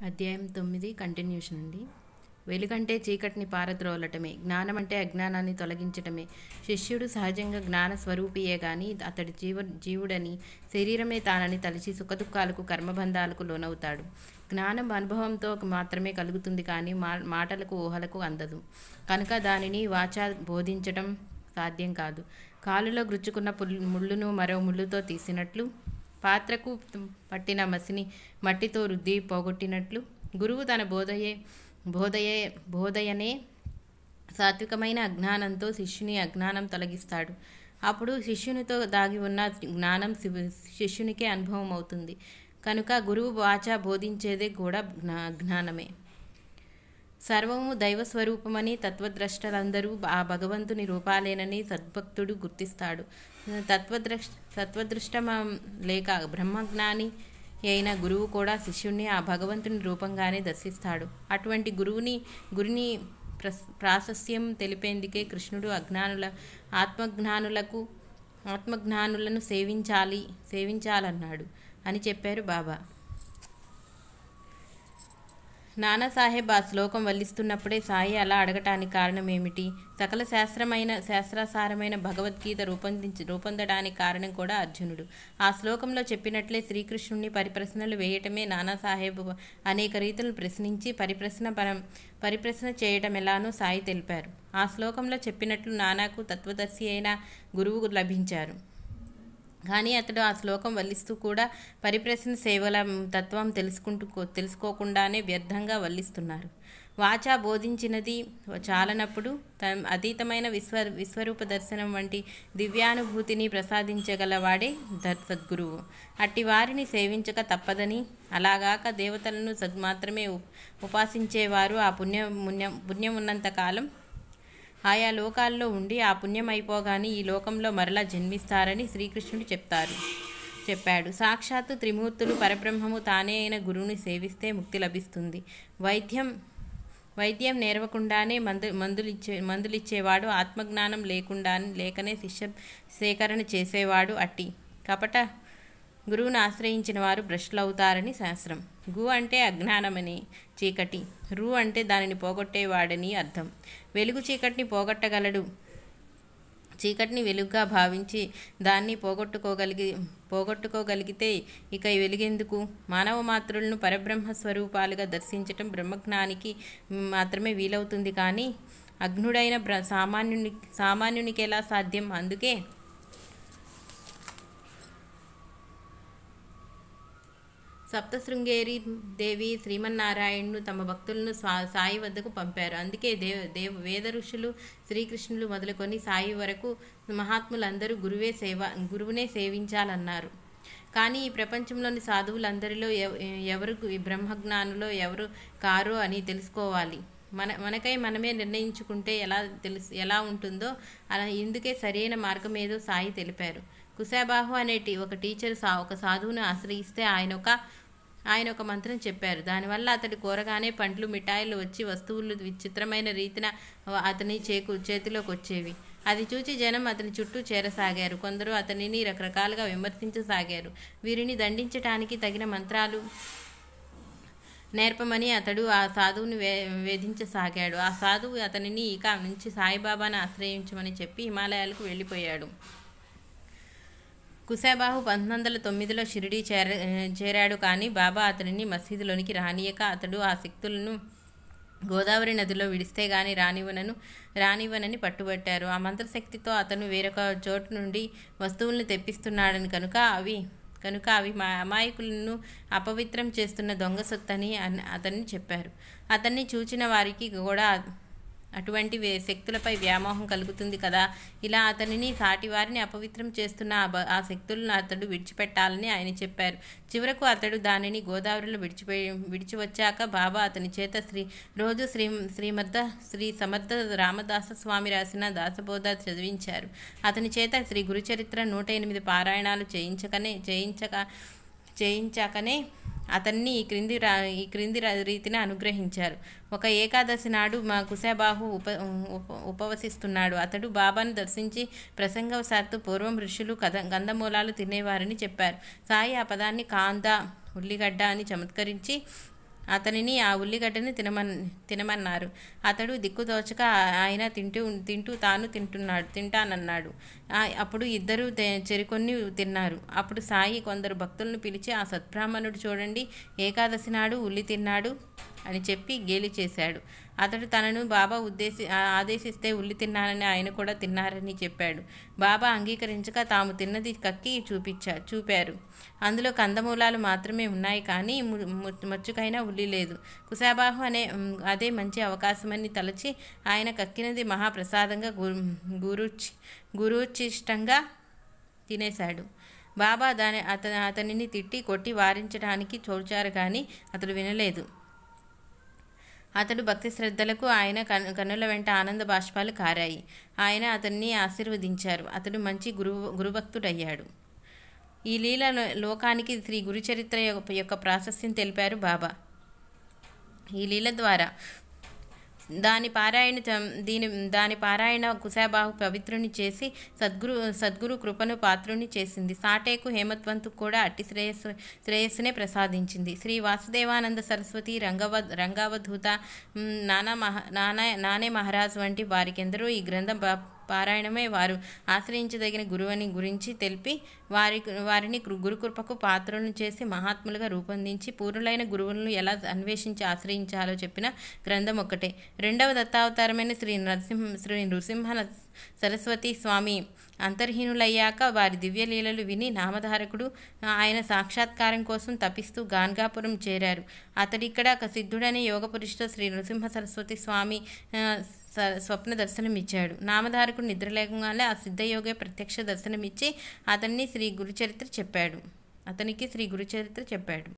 అధ్యాయం 9 కంటిన్యూషన్ అండి. వెలుగంటే చీకటిని పారద్రోలటమే, జ్ఞానమంటే అజ్ఞానాన్ని తొలగించటమే. శిష్యుడు సహజంగా జ్ఞాన స్వరూపియే గాని అతడి జీవుడని, శరీరమే తానని తలచి సుఖదుఖాలకు కర్మబంధాలకు లోనవుతాడు. జ్ఞానం అనుభవంతో మాత్రమే కలుగుతుంది కానీ మాటలకు ఊహలకు అందదు. కనుక దానిని వాచా బోధించటం సాధ్యం కాదు. కాలులో గుచ్చుకున్న ముళ్ళును మరో ముళ్ళుతో తీసినట్లు, పాత్రకు పట్టిన మసిని మట్టితో రుద్ది పోగొట్టినట్లు, గురువు తన బోధయనే సాత్వికమైన అజ్ఞానంతో శిష్యుని అజ్ఞానం తొలగిస్తాడు. అప్పుడు శిష్యునితో దాగి ఉన్న జ్ఞానం శిష్యునికే అనుభవం అవుతుంది. కనుక గురువు వాచా బోధించేదే కూడా జ్ఞానమే. సర్వము దైవస్వరూపమని తత్వద్రష్టలందరూ ఆ భగవంతుని రూపాలేనని సద్భక్తుడు గుర్తిస్తాడు. తత్వదృష్ట లేక బ్రహ్మజ్ఞాని అయిన గురువు కూడా శిష్యుణ్ణి ఆ భగవంతుని రూపంగానే దర్శిస్తాడు. అటువంటి గురిని ప్రాశస్యం తెలిపేందుకే కృష్ణుడు ఆత్మజ్ఞానులను సేవించాలన్నాడు అని చెప్పారు బాబా. నానాసాహెబ్ ఆ శ్లోకం వల్లిస్తున్నప్పుడే సాయి అలా అడగటానికి కారణమేమిటి? సకల శాస్త్రాసారమైన భగవద్గీత రూపొందడానికి కారణం కూడా అర్జునుడు. ఆ శ్లోకంలో చెప్పినట్లే శ్రీకృష్ణుణ్ణి పరిప్రశ్నలు వేయటమే నానాసాహెబ్ అనేక రీతులను ప్రశ్నించి పరిప్రశ్న చేయటం ఎలానో సాయి తెలిపారు. ఆ శ్లోకంలో చెప్పినట్లు నానాకు తత్వదర్శి అయిన గురువు లభించారు. కానీ అతడు ఆ శ్లోకం వల్లిస్తూ కూడా పరిప్రశ్న సేవల తత్వం తెలుసుకోకుండానే వ్యర్థంగా వల్లిస్తున్నారు. వాచా బోధించినది చాలనప్పుడు అతీతమైన విశ్వరూప దర్శనం వంటి దివ్యానుభూతిని ప్రసాదించగలవాడే సద్గురువు. అట్టి వారిని సేవించక తప్పదని, అలాగాక దేవతలను మాత్రమే ఉపాసించేవారు ఆ పుణ్యం ఉన్నంతకాలం ఆయా లోకాల్లో ఉండి ఆ పుణ్యం అయిపోగానే ఈ లోకంలో మరలా జన్మిస్తారని శ్రీకృష్ణుడు చెప్పాడు. సాక్షాత్తు త్రిమూర్తులు పరబ్రహ్మము తానే అయిన గురువుని సేవిస్తే ముక్తి లభిస్తుంది. వైద్యం నేర్వకుండానే మందులిచ్చేవాడు, ఆత్మజ్ఞానం లేకనే శిష్య సేకరణ చేసేవాడు అట్టి కపట గురువును ఆశ్రయించిన వారు భ్రష్టులవుతారని శాస్త్రం. గు అంటే అజ్ఞానమని, చీకటి. రు అంటే దానిని పోగొట్టేవాడని అర్థం. వెలుగు చీకటిని పోగొట్టగలడు. చీకటిని వెలుగుగా భావించి దాన్ని పోగొట్టుకోగలిగితే ఇక వెలుగెందుకు? మానవ మాత్రులను పరబ్రహ్మ స్వరూపాలుగా దర్శించటం బ్రహ్మజ్ఞానికి మాత్రమే వీలవుతుంది కానీ అజ్ఞుడైన సామాన్యునికి ఎలా సాధ్యం? అందుకే సప్తశృంగేరి దేవి శ్రీమన్నారాయణుడు తమ భక్తులను సాయి వద్దకు పంపారు. అందుకే వేద ఋషులు, శ్రీకృష్ణులు మొదలుకొని సాయి వరకు మహాత్ములందరూ గురువునే సేవించాలన్నారు. కానీ ఈ ప్రపంచంలోని సాధువులందరిలో ఎవరు బ్రహ్మజ్ఞానులో ఎవరు కారో అని తెలుసుకోవాలి. మనకై మనమే నిర్ణయించుకుంటే ఎలా ఉంటుందో అలా ఇందుకే సరైన మార్గం ఏదో సాయి తెలిపారు. కుశాబాహు అనేటి ఒక టీచర్ ఒక సాధువును ఆశ్రయిస్తే ఆయన ఒక మంత్రం చెప్పారు. దానివల్ల అతడి కోరగానే పండ్లు, మిఠాయిలు వచ్చి వస్తువులు విచిత్రమైన రీతిన అతని చేతిలోకి వచ్చేవి. అది చూచి జనం అతని చుట్టూ చేరసాగారు. కొందరు అతనిని రకరకాలుగా విమర్శించసాగారు. వీరిని దండించటానికి తగిన మంత్రాలు నేర్పమని అతడు ఆ సాధువుని వేధించసాగాడు. ఆ సాధువు అతనిని ఇక నుంచి సాయిబాబాను ఆశ్రయించమని చెప్పి హిమాలయాలకు వెళ్ళిపోయాడు. కుశాబాహు 1909లో షిరిడీ చేరాడు. కానీ బాబా అతనిని మసీదులోనికి రానియక అతడు ఆ శక్తులను గోదావరి నదిలో విడిస్తే గాని రానివ్వనని పట్టుబట్టారు. ఆ మంత్రశక్తితో అతను వేరొక చోటు నుండి వస్తువులను తెప్పిస్తున్నాడని కనుక అవి అమాయకులను అపవిత్రం చేస్తున్న దొంగ సొత్తని అతన్ని చెప్పారు. అతన్ని చూచిన వారికి కూడా అటువంటి శక్తులపై వ్యామోహం కలుగుతుంది కదా. ఇలా అతనిని సాటివారిని అపవిత్రం చేస్తున్న ఆ శక్తులను అతడు విడిచిపెట్టాలని ఆయన చెప్పారు. చివరకు అతడు దానిని గోదావరిలో విడిచి వచ్చాక బాబా అతని చేత రోజు శ్రీ సమర్థ రామదాస స్వామి రాసిన దాసబోధ చదివించారు. అతని చేత శ్రీ గురుచరిత్ర 108 పారాయణాలు చేయించాకనే అతన్ని ఈ క్రింది రీతిని అనుగ్రహించారు. ఒక ఏకాదశి నాడు మా కుశాబాహు ఉపవసిస్తున్నాడు. అతడు బాబాను దర్శించి ప్రసంగవశాత్తు పూర్వం ఋషులు గంధమూలాలు తినేవారని చెప్పారు. సాయి ఆ పదాన్ని కాంద, ఉల్లిగడ్డ అని చమత్కరించి అతనిని ఆ ఉల్లిగడ్డని తినమన్నారు. అతడు దిక్కుతోచక ఆయన తింటూ తాను తింటానన్నాడు. అప్పుడు ఇద్దరు చెరికొన్ని తిన్నారు. అప్పుడు సాయి కొందరు భక్తులను పిలిచి, ఆ సద్బ్రాహ్మణుడు చూడండి, ఏకాదశి నాడు ఉల్లి తిన్నాడు అని చెప్పి గేలి చేశాడు. అతడు తనను బాబా ఆదేశిస్తే ఉల్లి తిన్నానని ఆయన కూడా తిన్నారని చెప్పాడు. బాబా అంగీకరించక తాము తిన్నది కక్కి చూపారు. అందులో కందమూలాలు మాత్రమే ఉన్నాయి, కానీ మచ్చుకైనా ఉల్లి లేదు. కుశాబాహు అదే మంచి అవకాశమని తలచి ఆయన కక్కినది మహాప్రసాదంగా గురుచిష్టంగా తినేశాడు. బాబా అతనిని తిట్టి కొట్టి వారించడానికి చూచారు, కానీ అతడు వినలేదు. అతడు భక్తి శ్రద్ధలకు ఆయన కన్నుల వెంట ఆనంద బాష్పాలు కారాయి. ఆయన అతన్ని ఆశీర్వదించారు. అతడు మంచి గురుభక్తుడయ్యాడు. ఈ లీల లోకానికి శ్రీ గురుచరిత్ర యొక్క ప్రాశస్త్యం తెలిపారు బాబా. ఈ లీల ద్వారా దాని పారాయణ కుశాబాహు పవిత్రుని చేసి సద్గురు కృపను పాత్రుని చేసింది. సాటేకు హేమత్వంతుకు కూడా అట్టి శ్రేయస్సునే ప్రసాదించింది. శ్రీ వాసుదేవానంద సరస్వతి, రంగావధూత, నానే మహారాజ్ వంటి వారికెందరో ఈ గ్రంథం పారాయణమే వారు ఆశ్రయించదగిన గురువుని గురించి తెలిపి వారిని గురుకృపకు పాత్రలను చేసి మహాత్ములుగా రూపొందించి పూర్ణులైన గురువులను ఎలా అన్వేషించి ఆశ్రయించాలో చెప్పిన గ్రంథం ఒక్కటే. రెండవ దత్తావతారమైన శ్రీ నృసింహ సరస్వతి స్వామి అంతర్హీనులయ్యాక వారి దివ్యలీలలు విని నామధారకుడు ఆయన సాక్షాత్కారం కోసం తపిస్తూ గాన్గాపురం చేరారు. అతడిక్కడ సిద్ధుడనే యోగపురుషుడు శ్రీ నృసింహ సరస్వతి స్వామి స్వప్న దర్శనమిచ్చాడు. నామధారకుడు నిద్రలేకంగానే ఆ సిద్ధయోగే ప్రత్యక్ష దర్శనమిచ్చి అతనికి శ్రీ గురుచరిత్ర చెప్పాడు.